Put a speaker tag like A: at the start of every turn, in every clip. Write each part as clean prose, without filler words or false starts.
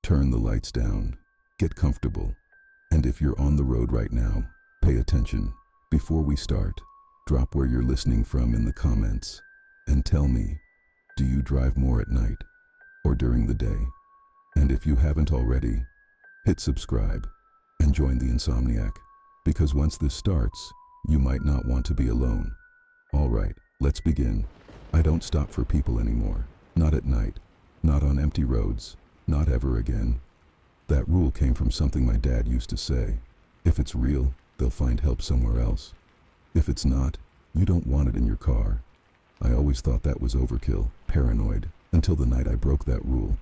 A: Turn the lights down. Get comfortable. And if you're on the road right now, pay attention. Before we start, drop where you're listening from in the comments and tell me, do you drive more at night or during the day? And if you haven't already, hit subscribe and join the Insomniac, because once this starts, you might not want to be alone. All right, let's begin. I don't stop for people anymore. Not at night, not on empty roads, not ever again. That rule came from something my dad used to say. If it's real, they'll find help somewhere else. If it's not, you don't want it in your car. I always thought that was overkill, paranoid, until the night I broke that rule.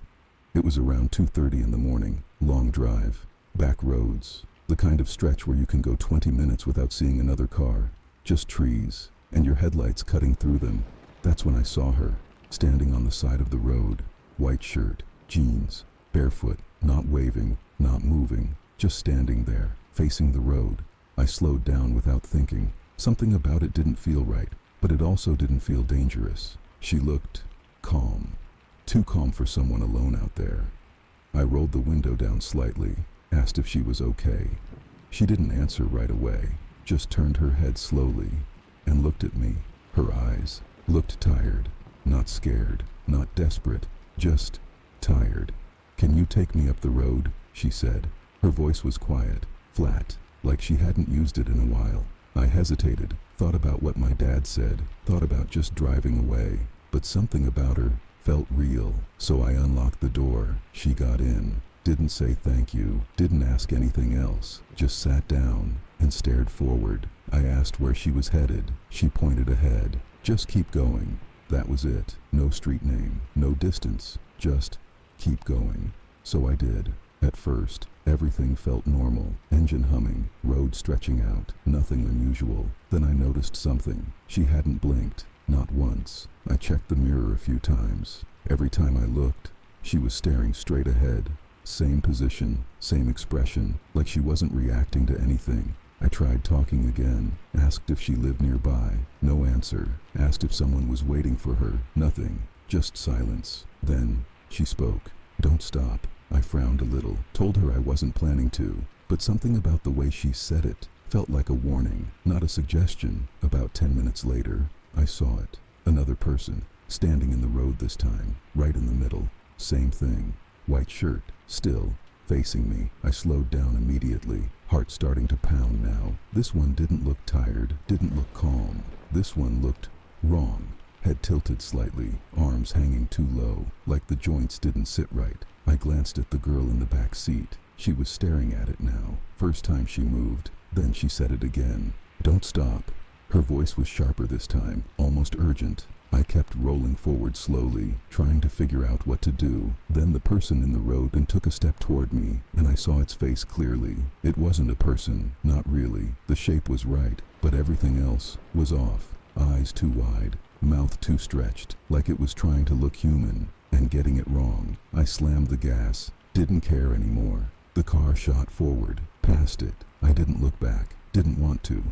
A: It was around 2:30 in the morning, long drive, back roads, the kind of stretch where you can go 20 minutes without seeing another car, just trees, and your headlights cutting through them. That's when I saw her, standing on the side of the road, white shirt, jeans, barefoot, not waving, not moving, just standing there, facing the road. I slowed down without thinking. Something about it didn't feel right, but it also didn't feel dangerous. She looked calm, too calm for someone alone out there. I rolled the window down slightly, asked if she was okay. She didn't answer right away, just turned her head slowly and looked at me. Her eyes looked tired, not scared, not desperate, just tired. "Can you take me up the road?" she said. Her voice was quiet, flat, like she hadn't used it in a while. I hesitated, thought about what my dad said, thought about just driving away, but something about her felt real. So I unlocked the door. She got in, didn't say thank you, didn't ask anything else, just sat down and stared forward. I asked where she was headed. She pointed ahead. "Just keep going." That was it. No street name, no distance, just keep going. So I did. At first, everything felt normal. Engine humming, road stretching out, nothing unusual. Then I noticed something. She hadn't blinked, not once. I checked the mirror a few times. Every time I looked, she was staring straight ahead. Same position, same expression, like she wasn't reacting to anything. I tried talking again, asked if she lived nearby. No answer. Asked if someone was waiting for her. Nothing. Just silence. Then she spoke. "Don't stop." I frowned a little, told her I wasn't planning to, but something about the way she said it felt like a warning, not a suggestion. About 10 minutes later, I saw it. Another person, standing in the road this time, right in the middle. Same thing. White shirt, still, facing me. I slowed down immediately, heart starting to pound now. This one didn't look tired, didn't look calm. This one looked wrong. Head tilted slightly, arms hanging too low, like the joints didn't sit right. I glanced at the girl in the back seat. She was staring at it now. First time she moved, then she said it again. "Don't stop." Her voice was sharper this time, almost urgent. I kept rolling forward slowly, trying to figure out what to do. Then the person in the road and took a step toward me, and I saw its face clearly. It wasn't a person, not really. The shape was right, but everything else was off. Eyes too wide, mouth too stretched, like it was trying to look human and getting it wrong. I slammed the gas, didn't care anymore. The car shot forward, past it. I didn't look back, didn't want to.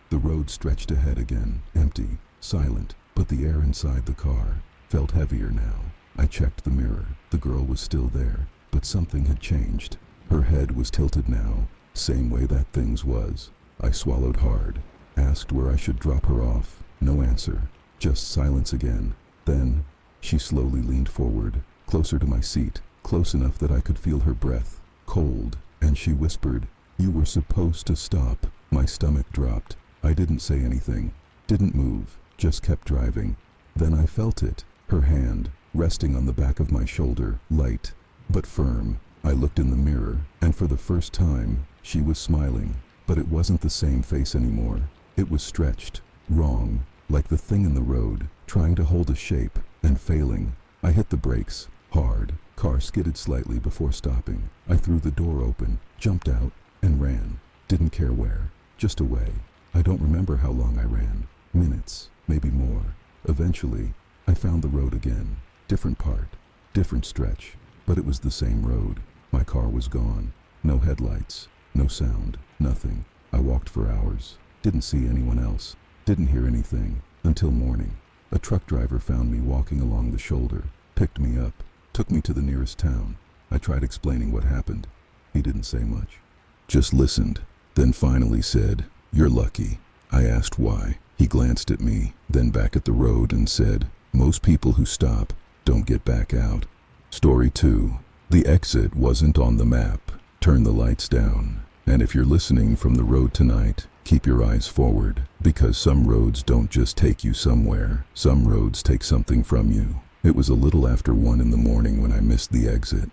A: The road stretched ahead again, empty, silent, but the air inside the car felt heavier now. I checked the mirror. The girl was still there, but something had changed. Her head was tilted now, same way that thing's was. I swallowed hard, asked where I should drop her off. No answer, just silence again. Then she slowly leaned forward, closer to my seat, close enough that I could feel her breath, cold, and she whispered, "You were supposed to stop." My stomach dropped. I didn't say anything, didn't move, just kept driving. Then I felt it, her hand, resting on the back of my shoulder, light, but firm. I looked in the mirror, and for the first time, she was smiling, but it wasn't the same face anymore. It was stretched, wrong, like the thing in the road, trying to hold a shape and failing. I hit the brakes, hard. Car skidded slightly before stopping. I threw the door open, jumped out, and ran. Didn't care where, just away. I don't remember how long I ran. Minutes, maybe more. Eventually, I found the road again. Different part, different stretch, but it was the same road. My car was gone. No headlights, no sound, nothing. I walked for hours. Didn't see anyone else. Didn't hear anything, until morning. A truck driver found me walking along the shoulder, picked me up, took me to the nearest town. I tried explaining what happened. He didn't say much. Just listened, then finally said, "You're lucky." I asked why. He glanced at me, then back at the road and said, "Most people who stop don't get back out." Story 2. The exit wasn't on the map. Turn the lights down. And if you're listening from the road tonight, keep your eyes forward, because some roads don't just take you somewhere. Some roads take something from you. It was a little after 1 in the morning when I missed the exit.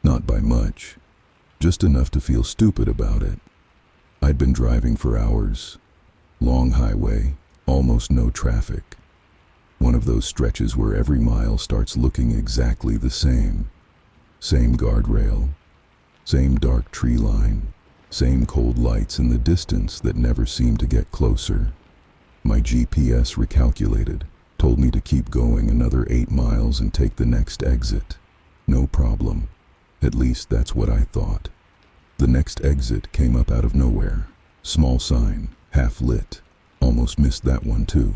A: Not by much. Just enough to feel stupid about it. I'd been driving for hours. Long highway, almost no traffic. One of those stretches where every mile starts looking exactly the same. Same guardrail, same dark tree line, same cold lights in the distance that never seemed to get closer. My GPS recalculated, told me to keep going another 8 miles and take the next exit. No problem. At least that's what I thought. The next exit came up out of nowhere. Small sign, half lit. Almost missed that one too.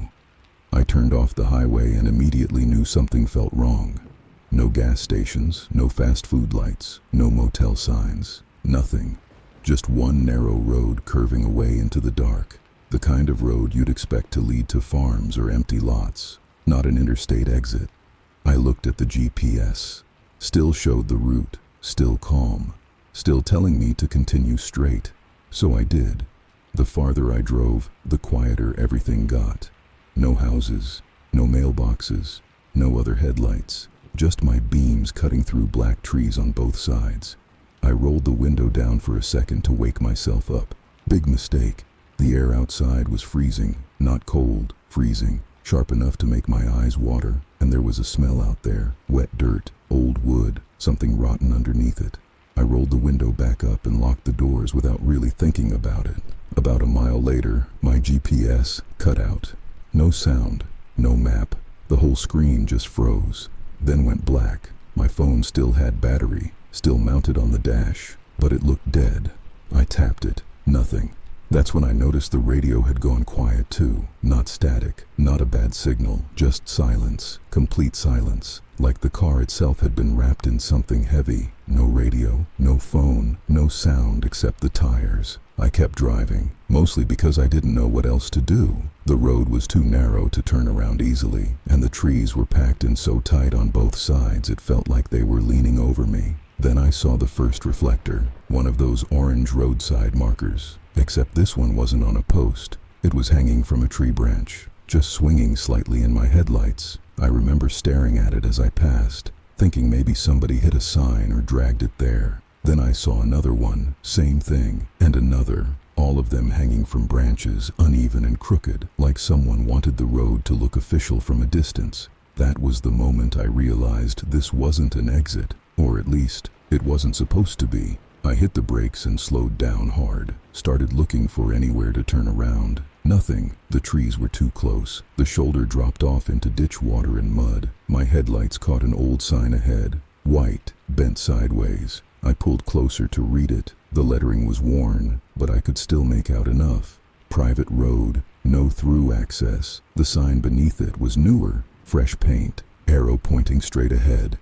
A: I turned off the highway and immediately knew something felt wrong. No gas stations, no fast food lights, no motel signs, nothing. Just one narrow road curving away into the dark. The kind of road you'd expect to lead to farms or empty lots, not an interstate exit. I looked at the GPS. Still showed the route, still calm, still telling me to continue straight. So I did. The farther I drove, the quieter everything got. No houses, no mailboxes, no other headlights, just my beams cutting through black trees on both sides. I rolled the window down for a second to wake myself up. Big mistake. The air outside was freezing, not cold, freezing, sharp enough to make my eyes water, and there was a smell out there, wet dirt, old wood, something rotten underneath it. I rolled the window back up and locked the doors without really thinking about it. About a mile later, my GPS cut out. No sound, no map. The whole screen just froze, then went black. My phone still had battery, still mounted on the dash, but it looked dead. I tapped it. Nothing. That's when I noticed the radio had gone quiet too. Not static, not a bad signal, just silence, complete silence, like the car itself had been wrapped in something heavy. No radio, no phone, no sound except the tires. I kept driving, mostly because I didn't know what else to do. The road was too narrow to turn around easily, and the trees were packed in so tight on both sides it felt like they were leaning over me. Then I saw the first reflector, one of those orange roadside markers. Except this one wasn't on a post. It was hanging from a tree branch, just swinging slightly in my headlights. I remember staring at it as I passed, thinking maybe somebody hit a sign or dragged it there. Then I saw another one, same thing, and another, all of them hanging from branches, uneven and crooked, like someone wanted the road to look official from a distance. That was the moment I realized this wasn't an exit, or at least, it wasn't supposed to be. I hit the brakes and slowed down hard, started looking for anywhere to turn around. Nothing. The trees were too close. The shoulder dropped off into ditch water and mud. My headlights caught an old sign ahead, white, bent sideways. I pulled closer to read it. The lettering was worn, but I could still make out enough. Private road, no through access. The sign beneath it was newer, fresh paint, arrow pointing straight ahead.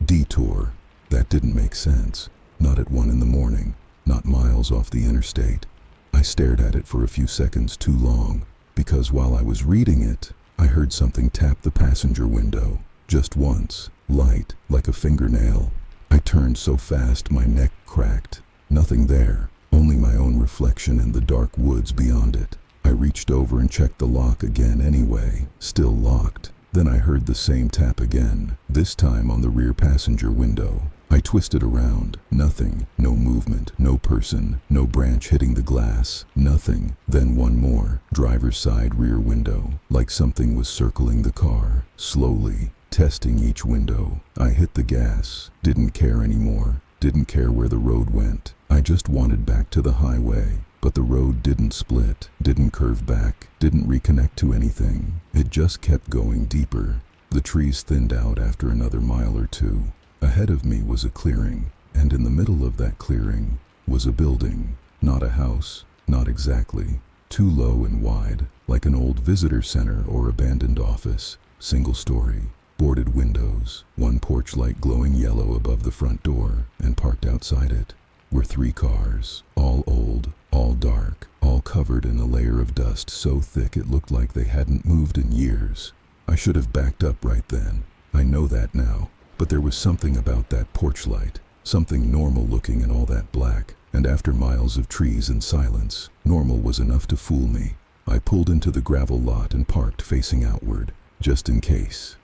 A: Detour. That didn't make sense. Not at 1 in the morning, not miles off the interstate. I stared at it for a few seconds too long, because while I was reading it, I heard something tap the passenger window. Just once, light, like a fingernail. I turned so fast my neck cracked. Nothing there, only my own reflection and the dark woods beyond it. I reached over and checked the lock again anyway, still locked. Then I heard the same tap again, this time on the rear passenger window. I twisted around. Nothing. No movement. No person. No branch hitting the glass. Nothing. Then one more. Driver's side rear window. Like something was circling the car. Slowly. Testing each window. I hit the gas. Didn't care anymore. Didn't care where the road went. I just wanted back to the highway. But the road didn't split. Didn't curve back. Didn't reconnect to anything. It just kept going deeper. The trees thinned out after another mile or two. Ahead of me was a clearing, and in the middle of that clearing was a building. Not a house, not exactly. Too low and wide, like an old visitor center or abandoned office. Single story, boarded windows, one porch light glowing yellow above the front door, and parked outside it were 3 cars, all old, all dark, all covered in a layer of dust so thick it looked like they hadn't moved in years. I should have backed up right then. I know that now. But there was something about that porch light, something normal looking in all that black, and after miles of trees and silence, normal was enough to fool me. I pulled into the gravel lot and parked facing outward, just in case.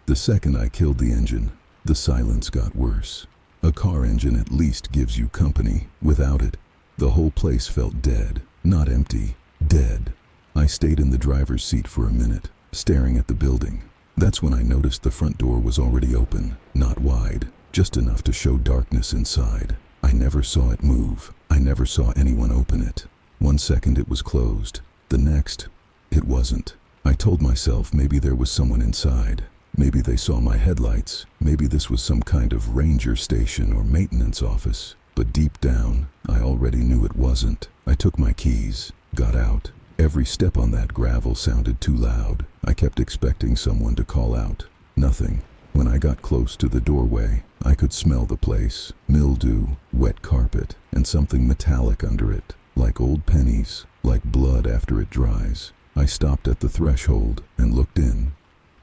A: The second I killed the engine, the silence got worse. A car engine at least gives you company. Without it, the whole place felt dead, not empty, dead. I stayed in the driver's seat for a minute, staring at the building. That's when I noticed the front door was already open, not wide, just enough to show darkness inside. I never saw it move. I never saw anyone open it. 1 second it was closed. The next, it wasn't. I told myself maybe there was someone inside. Maybe they saw my headlights. Maybe this was some kind of ranger station or maintenance office. But deep down, I already knew it wasn't. I took my keys, got out. Every step on that gravel sounded too loud. I kept expecting someone to call out. Nothing. When I got close to the doorway, I could smell the place. Mildew, wet carpet, and something metallic under it. Like old pennies, like blood after it dries. I stopped at the threshold and looked in.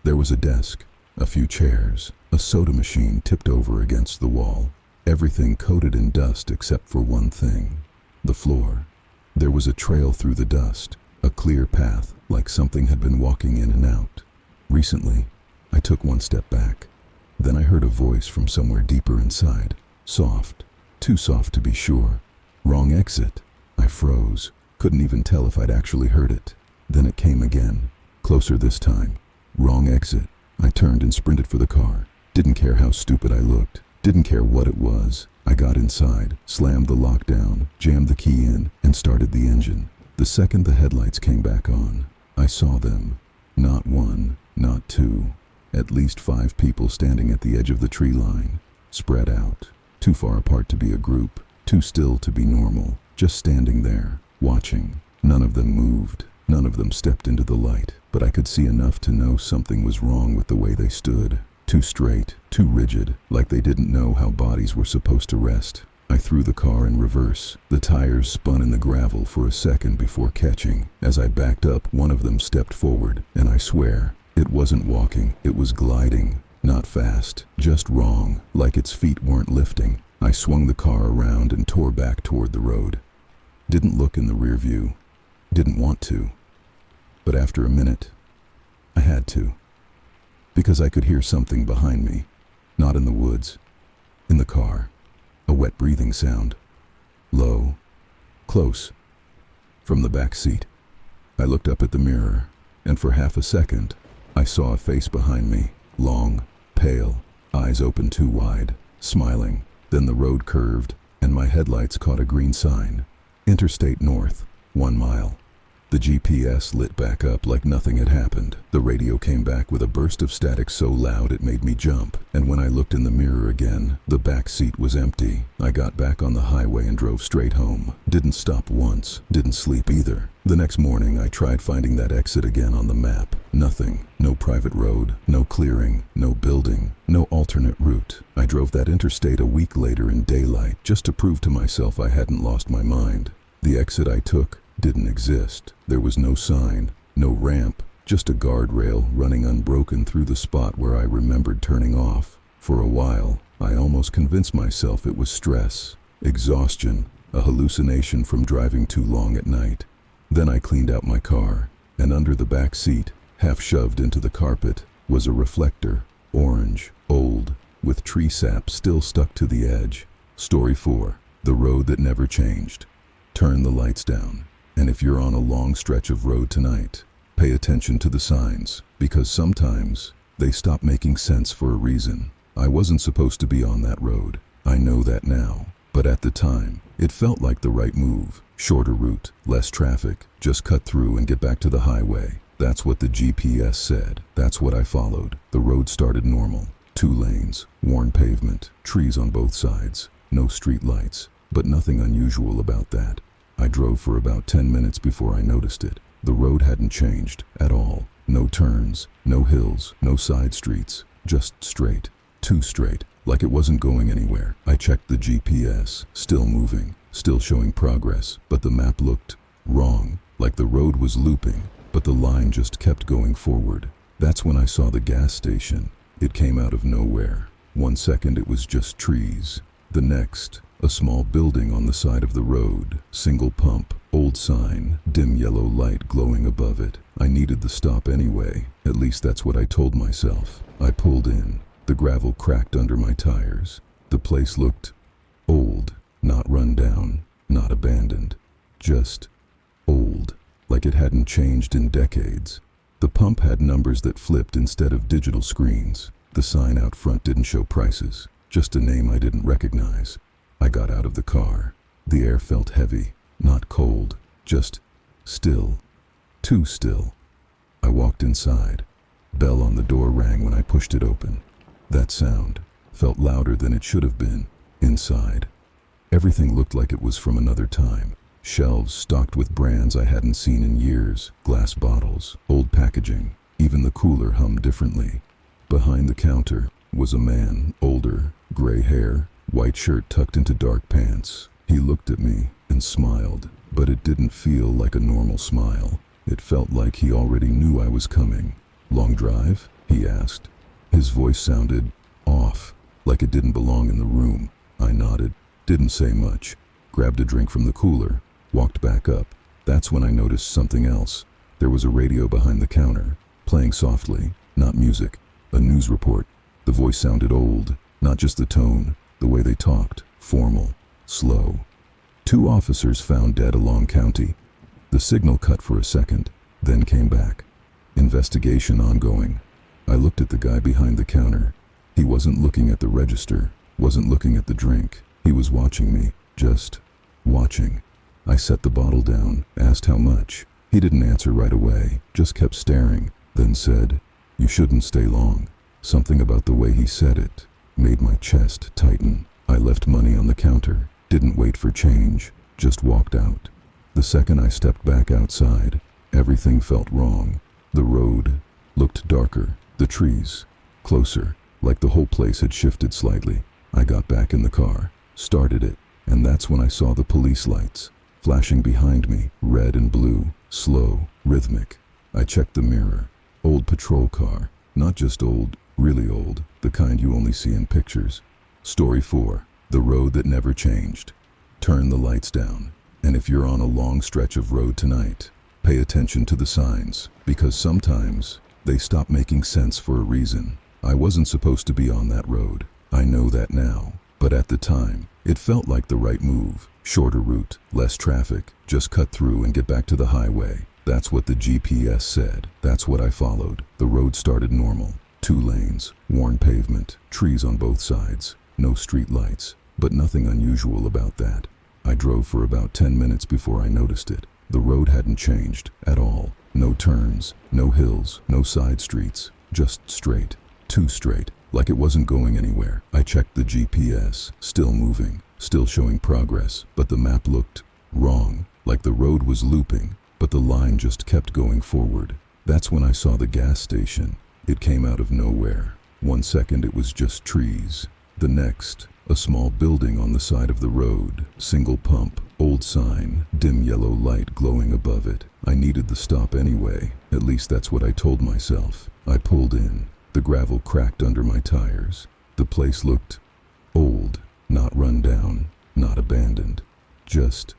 A: There was a desk, a few chairs, a soda machine tipped over against the wall. Everything coated in dust except for one thing. The floor. There was a trail through the dust, a clear path like something had been walking in and out. Recently, I took 1 step back. Then I heard a voice from somewhere deeper inside. Soft. Too soft to be sure. Wrong exit. I froze. Couldn't even tell if I'd actually heard it. Then it came again. Closer this time. Wrong exit. I turned and sprinted for the car. Didn't care how stupid I looked. Didn't care what it was. I got inside, slammed the lock down, jammed the key in, and started the engine. The second the headlights came back on, I saw them. Not 1, not 2. At least 5 people standing at the edge of the tree line. Spread out. Too far apart to be a group. Too still to be normal. Just standing there, watching. None of them moved. None of them stepped into the light. But I could see enough to know something was wrong with the way they stood. Too straight, too rigid, like they didn't know how bodies were supposed to rest. I threw the car in reverse. The tires spun in the gravel for a second before catching. As I backed up, one of them stepped forward, and I swear, it wasn't walking, it was gliding. Not fast, just wrong, like its feet weren't lifting. I swung the car around and tore back toward the road. Didn't look in the rear view. Didn't want to. But after a minute, I had to. Because I could hear something behind me. Not in the woods. In the car. A wet breathing sound. Low. Close. From the back seat. I looked up at the mirror, and for half a second, I saw a face behind me. Long, pale, eyes open too wide, smiling. Then the road curved, and my headlights caught a green sign. Interstate North, 1 mile. The GPS lit back up like nothing had happened. The radio came back with a burst of static so loud it made me jump. And when I looked in the mirror again, the back seat was empty. I got back on the highway and drove straight home. Didn't stop once. Didn't sleep either. The next morning, I tried finding that exit again on the map. Nothing. No private road. No clearing. No building. No alternate route. I drove that interstate a week later in daylight just to prove to myself I hadn't lost my mind. The exit I took didn't exist. There was no sign, no ramp, just a guardrail running unbroken through the spot where I remembered turning off. For a while, I almost convinced myself it was stress, exhaustion, a hallucination from driving too long at night. Then I cleaned out my car, and under the back seat, half shoved into the carpet, was a reflector, orange, old, with tree sap still stuck to the edge. Story 4. The road that never changed. Turn the lights down. And if you're on a long stretch of road tonight, pay attention to the signs, because sometimes they stop making sense for a reason. I wasn't supposed to be on that road. I know that now. But at the time, it felt like the right move. Shorter route, less traffic, just cut through and get back to the highway. That's what the GPS said. That's what I followed. The road started normal. 2 lanes, worn pavement, trees on both sides, no street lights, but nothing unusual about that. I drove for about 10 minutes before I noticed it. The road hadn't changed at all. No turns, no hills, no side streets. just straight, too straight, like it wasn't going anywhere. I checked the GPS, still moving, still showing progress, but the map looked wrong, like the road was looping, but the line just kept going forward. That's when I saw the gas station. It came out of nowhere. 1 second it was just trees. The next, a small building on the side of the road, single pump, old sign, dim yellow light glowing above it. I needed the stop anyway, at least that's what I told myself. I pulled in. The gravel cracked under my tires. The place looked old, not run down, not abandoned, just old, like it hadn't changed in decades. The pump had numbers that flipped instead of digital screens. The sign out front didn't show prices, just a name I didn't recognize. I got out of the car. The air felt heavy, not cold, just still, too still. I walked inside. Bell on the door rang when I pushed it open. That sound felt louder than it should have been. Inside, everything looked like it was from another time. Shelves stocked with brands I hadn't seen in years, glass bottles, old packaging, even the cooler hummed differently. Behind the counter was a man, older, gray hair, white shirt tucked into dark pants. He looked at me and smiled, but it didn't feel like a normal smile. It felt like he already knew I was coming. "Long drive?" he asked. His voice sounded off, like it didn't belong in the room. I nodded, didn't say much, grabbed a drink from the cooler, walked back up. That's when I noticed something else. There was a radio behind the counter, playing softly, not music, a news report. The voice sounded old, not just the tone, the way they talked, formal, slow. 2 officers found dead along County. The signal cut for a second, then came back. Investigation ongoing. I looked at the guy behind the counter. He wasn't looking at the register, wasn't looking at the drink. He was watching me, just watching. I set the bottle down, asked how much. He didn't answer right away, just kept staring, then said, "You shouldn't stay long." Something about the way he said it made my chest tighten. I left money on the counter, didn't wait for change, just walked out. The second I stepped back outside, everything felt wrong. The road looked darker, the trees closer, like the whole place had shifted slightly. I got back in the car, started it, and that's when I saw the police lights flashing behind me, red and blue, slow, rhythmic. I checked the mirror. Old patrol car, not just old, really old, the kind you only see in pictures. Story 4, the road that never changed. Turn the lights down, and if you're on a long stretch of road tonight, pay attention to the signs, because sometimes they stop making sense for a reason. I wasn't supposed to be on that road. I know that now, but at the time, it felt like the right move. Shorter route, less traffic, just cut through and get back to the highway. That's what the GPS said. That's what I followed. The road started normal. 2 lanes, worn pavement, trees on both sides, no street lights, but nothing unusual about that. I drove for about 10 minutes before I noticed it. The road hadn't changed at all. No turns, no hills, no side streets, just straight, too straight, like it wasn't going anywhere. I checked the GPS, still moving, still showing progress, but the map looked wrong, like the road was looping, but the line just kept going forward. That's when I saw the gas station. It came out of nowhere. 1 second it was just trees. The next, a small building on the side of the road, single pump, old sign, dim yellow light glowing above it. I needed the stop anyway, at least that's what I told myself. I pulled in. The gravel cracked under my tires. The place looked old, not run down, not abandoned, just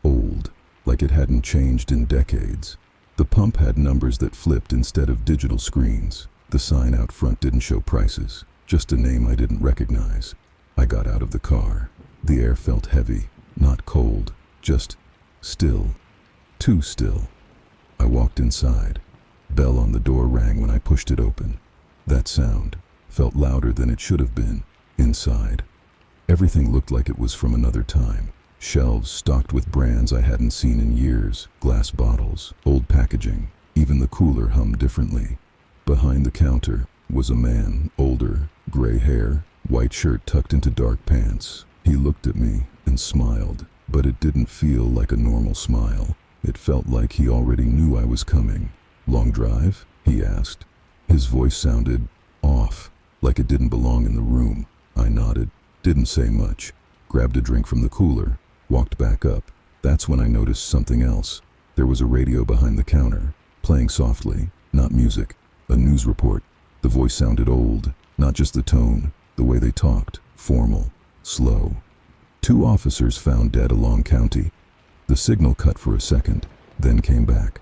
A: old, like it hadn't changed in decades. The pump had numbers that flipped instead of digital screens. The sign out front didn't show prices, just a name I didn't recognize. I got out of the car. The air felt heavy, not cold, just still, too still. I walked inside. Bell on the door rang when I pushed it open. That sound felt louder than it should have been. Inside, everything looked like it was from another time. Shelves stocked with brands I hadn't seen in years, glass bottles, old packaging, even the cooler hummed differently. Behind the counter was a man, older, gray hair, white shirt tucked into dark pants. He looked at me and smiled, but it didn't feel like a normal smile. It felt like he already knew I was coming. "Long drive?" he asked. His voice sounded off, like it didn't belong in the room. I nodded, didn't say much, grabbed a drink from the cooler, walked back up. That's when I noticed something else. There was a radio behind the counter, playing softly, not music, a news report. The voice sounded old, not just the tone, the way they talked, formal, slow. 2 officers found dead along county. The signal cut for a second, then came back.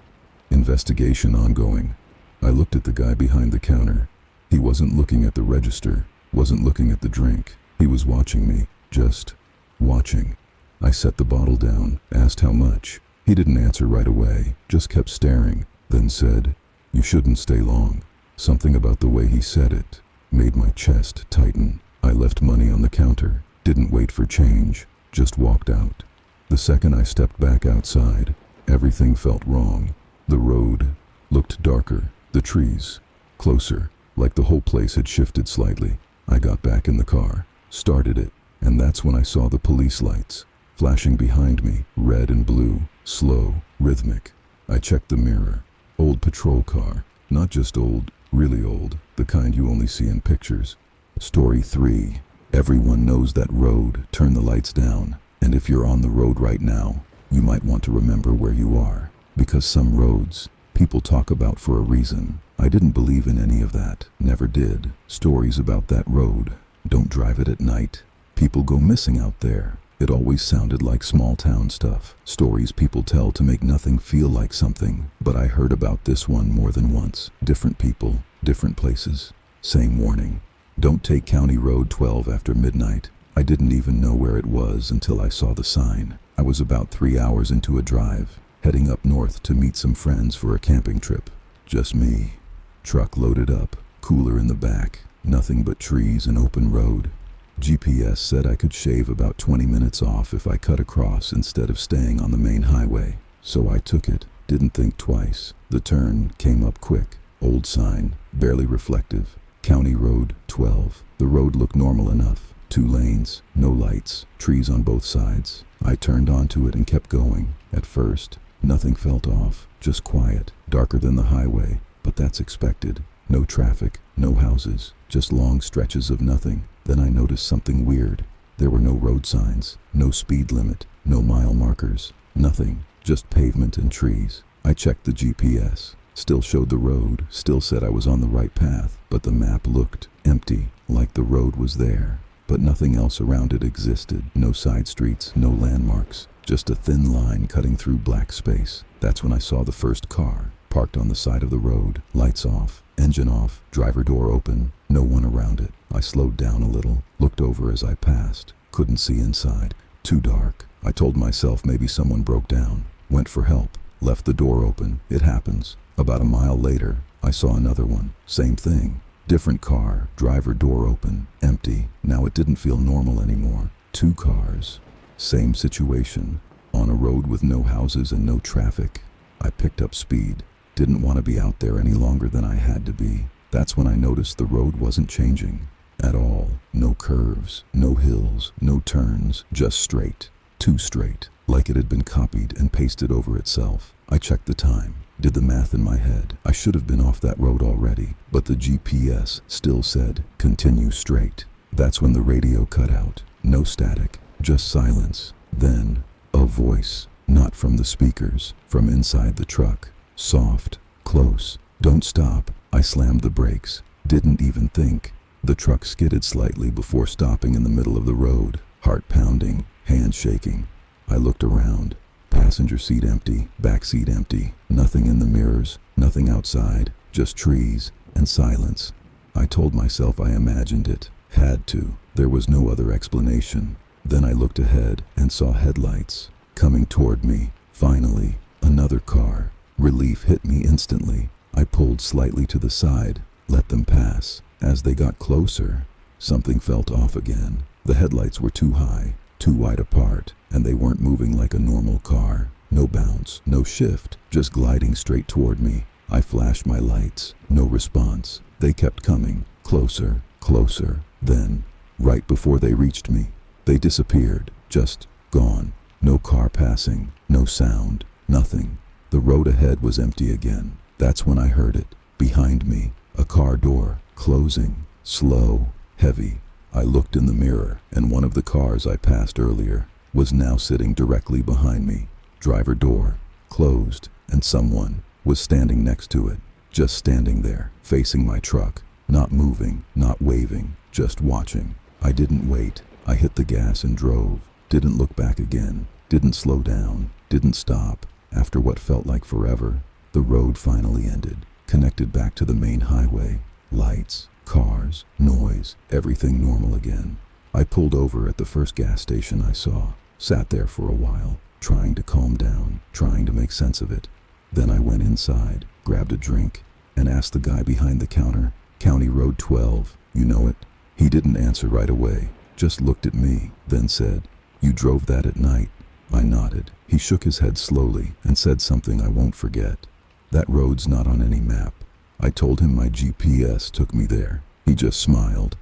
A: Investigation ongoing. I looked at the guy behind the counter. He wasn't looking at the register, wasn't looking at the drink. He was watching me, just watching. I set the bottle down, asked how much. He didn't answer right away, just kept staring, then said, "You shouldn't stay long." Something about the way he said it made my chest tighten. I left money on the counter, didn't wait for change, just walked out. The second I stepped back outside, everything felt wrong. The road looked darker, the trees closer, like the whole place had shifted slightly. I got back in the car, started it, and that's when I saw the police lights flashing behind me, red and blue, slow, rhythmic. I checked the mirror. Old patrol car, not just old, really old, the kind you only see in pictures. Story 3. Everyone knows that road. Turn the lights down, and if you're on the road right now, you might want to remember where you are, because some roads people talk about for a reason. I didn't believe in any of that, never did. Stories about that road. Don't drive it at night. People go missing out there. It always sounded like small town stuff. Stories people tell to make nothing feel like something. But I heard about this one more than once. Different people, different places. Same warning. Don't take County Road 12 after midnight. I didn't even know where it was until I saw the sign. I was about 3 hours into a drive, heading up north to meet some friends for a camping trip. Just me. Truck loaded up, cooler in the back, nothing but trees and open road. GPS said I could shave about 20 minutes off if I cut across instead of staying on the main highway. So I took it, didn't think twice. The turn came up quick. Old sign, barely reflective. County Road 12. The road looked normal enough. 2 lanes, no lights, trees on both sides. I turned onto it and kept going. At first, nothing felt off, just quiet, darker than the highway, but that's expected. No traffic, no houses, just long stretches of nothing. Then I noticed something weird. There were no road signs, no speed limit, no mile markers, nothing, just pavement and trees. I checked the GPS, still showed the road, still said I was on the right path, but the map looked empty, like the road was there, but nothing else around it existed. No side streets, no landmarks, just a thin line cutting through black space. That's when I saw the first car, parked on the side of the road, lights off, engine off, driver door open, no one around it. I slowed down a little, looked over as I passed, couldn't see inside, too dark. I told myself maybe someone broke down, went for help, left the door open. It happens. About a mile later, I saw another one, same thing. Different car, driver door open, empty. Now it didn't feel normal anymore. 2 cars, same situation, on a road with no houses and no traffic. I picked up speed, didn't want to be out there any longer than I had to be. That's when I noticed the road wasn't changing at all. No curves, no hills, no turns, just straight, too straight, like it had been copied and pasted over itself. I checked the time, did the math in my head. I should have been off that road already, but the GPS still said, continue straight. That's when the radio cut out. No static, just silence. Then, a voice, not from the speakers, from inside the truck. Soft, close, don't stop. I slammed the brakes, didn't even think. The truck skidded slightly before stopping in the middle of the road, heart pounding, hands shaking. I looked around. Passenger seat empty, back seat empty, nothing in the mirrors, nothing outside, just trees and silence. I told myself I imagined it, had to. There was no other explanation. Then I looked ahead and saw headlights coming toward me. Finally, another car. Relief hit me instantly. I pulled slightly to the side, let them pass. As they got closer, something felt off again. The headlights were too high, too wide apart, and they weren't moving like a normal car. No bounce, no shift, just gliding straight toward me. I flashed my lights, no response. They kept coming, closer, closer. Then, right before they reached me, they disappeared, just gone. No car passing, no sound, nothing. The road ahead was empty again. That's when I heard it. Behind me, a car door closing. slow, heavy. I looked in the mirror, and one of the cars I passed earlier was now sitting directly behind me. Driver door closed, and someone was standing next to it, just standing there, facing my truck, not moving, not waving, just watching. I didn't wait. I hit the gas and drove. Didn't look back again. Didn't slow down. Didn't stop. After what felt like forever, the road finally ended, connected back to the main highway. Lights, cars, noise, everything normal again. I pulled over at the first gas station I saw, sat there for a while, trying to calm down, trying to make sense of it. Then I went inside, grabbed a drink, and asked the guy behind the counter, "County Road 12, you know it?" He didn't answer right away, just looked at me, then said, "You drove that at night?" I nodded. He shook his head slowly and said something I won't forget. "That road's not on any map." I told him my GPS took me there. He just smiled.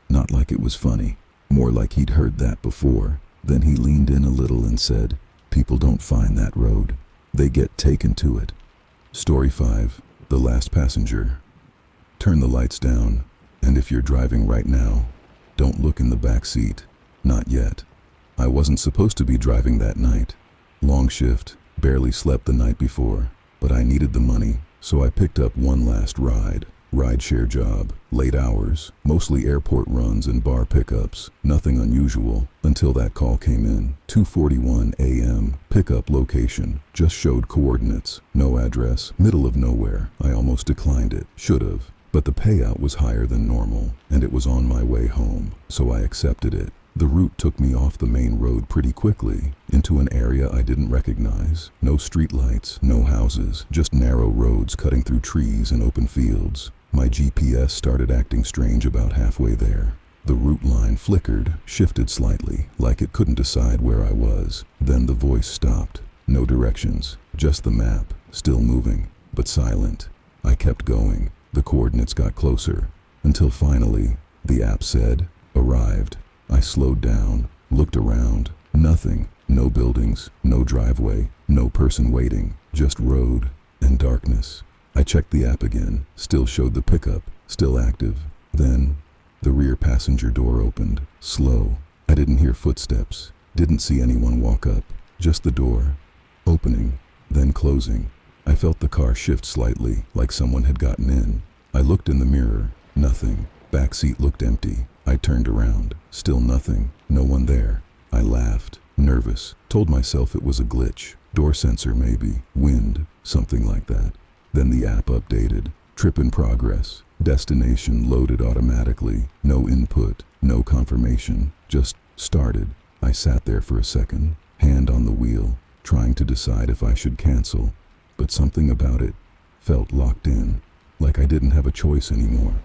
A: Not like it was funny, more like he'd heard that before. Then he leaned in a little and said, "People don't find that road. They get taken to it." Story 5. The Last Passenger. Turn the lights down, and if you're driving right now, don't look in the back seat. Not yet. I wasn't supposed to be driving that night. Long shift, barely slept the night before, but I needed the money, so I picked up one last ride. Rideshare job, late hours, mostly airport runs and bar pickups, nothing unusual until that call came in. 2:41 a.m., pickup location, just showed coordinates, no address, middle of nowhere. I almost declined it, should've, but the payout was higher than normal, and it was on my way home, so I accepted it. The route took me off the main road pretty quickly, into an area I didn't recognize. No streetlights, no houses, just narrow roads cutting through trees and open fields. My GPS started acting strange about halfway there. The route line flickered, shifted slightly, like it couldn't decide where I was. Then the voice stopped. No directions, just the map, still moving, but silent. I kept going. The coordinates got closer, until finally, the app said, "Arrived." I slowed down, looked around. Nothing. No buildings, no driveway, no person waiting, just road and darkness. I checked the app again, still showed the pickup, still active. Then, the rear passenger door opened, slow. I didn't hear footsteps, didn't see anyone walk up, just the door, opening, then closing. I felt the car shift slightly, like someone had gotten in. I looked in the mirror, nothing. Back seat looked empty. I turned around, still nothing, no one there. I laughed, nervous, told myself it was a glitch, door sensor maybe, wind, something like that. Then the app updated, trip in progress, destination loaded automatically, no input, no confirmation, just started. I sat there for a second, hand on the wheel, trying to decide if I should cancel, but something about it felt locked in, like I didn't have a choice anymore.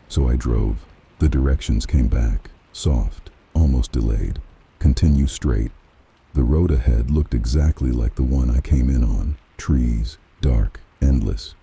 A: So I drove. The directions came back, soft, almost delayed. Continue straight. The road ahead looked exactly like the one I came in on. Trees, dark, endless.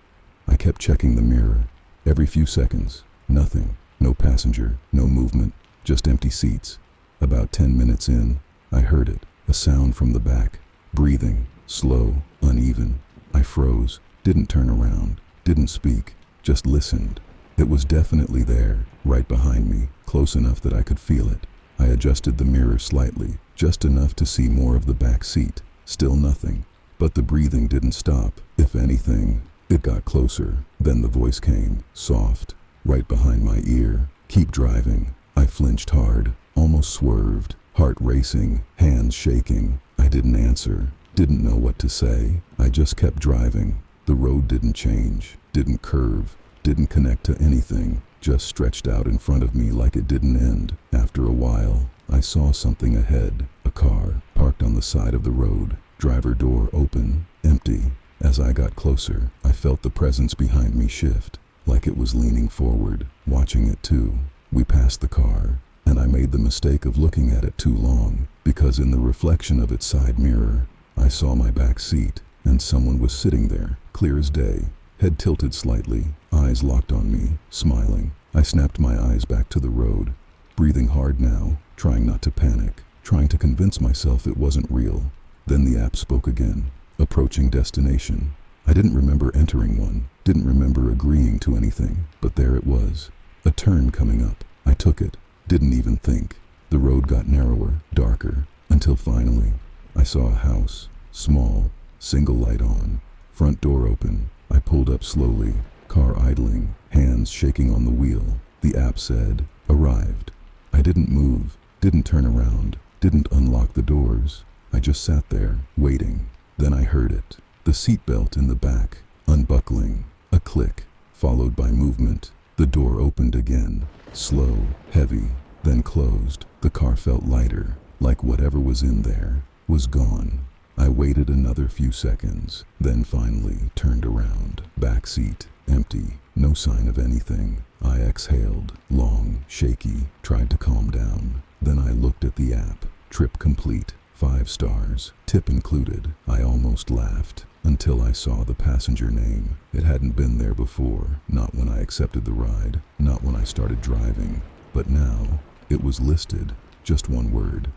A: I kept checking the mirror. Every few seconds, nothing. No passenger, no movement, just empty seats. About 10 minutes in, I heard it, a sound from the back. Breathing, slow, uneven. I froze, didn't turn around, didn't speak, just listened. It was definitely there, right behind me, close enough that I could feel it. I adjusted the mirror slightly, just enough to see more of the back seat. Still nothing. But the breathing didn't stop. If anything, it got closer. Then the voice came, soft, right behind my ear. "Keep driving." I flinched hard, almost swerved, heart racing, hands shaking. I didn't answer, didn't know what to say. I just kept driving. The road didn't change, didn't curve, didn't connect to anything, just stretched out in front of me like it didn't end. After a while, I saw something ahead, a car parked on the side of the road, driver door open, empty. As I got closer, I felt the presence behind me shift, like it was leaning forward, watching it too. We passed the car, and I made the mistake of looking at it too long, because in the reflection of its side mirror, I saw my back seat, and someone was sitting there, clear as day. Head tilted slightly, eyes locked on me, smiling. I snapped my eyes back to the road, breathing hard now, trying not to panic, trying to convince myself it wasn't real. Then the app spoke again, approaching destination. I didn't remember entering one, didn't remember agreeing to anything, but there it was. A turn coming up. I took it. Didn't even think. The road got narrower, darker, until finally I saw a house. Small, single light on, front door open. I pulled up slowly, car idling, hands shaking on the wheel. The app said, "Arrived." I didn't move, didn't turn around, didn't unlock the doors. I just sat there, waiting. Then I heard it. The seatbelt in the back, unbuckling. A click, followed by movement. The door opened again. Slow, heavy, then closed. The car felt lighter, like whatever was in there was gone. I waited another few seconds, then finally turned around. Back seat, empty, no sign of anything. I exhaled, long, shaky, tried to calm down. Then I looked at the app. Trip complete, 5 stars, tip included. I almost laughed, until I saw the passenger name. It hadn't been there before, not when I accepted the ride, not when I started driving. But now, it was listed, just one word.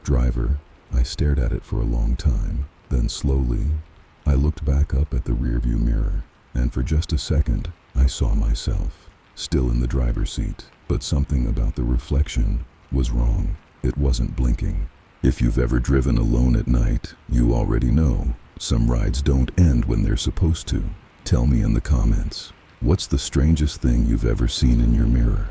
A: Driver. I stared at it for a long time. Then slowly, I looked back up at the rearview mirror, and for just a second, I saw myself, still in the driver's seat. But something about the reflection was wrong. It wasn't blinking. If you've ever driven alone at night, you already know. Some rides don't end when they're supposed to. Tell me in the comments, what's the strangest thing you've ever seen in your mirror?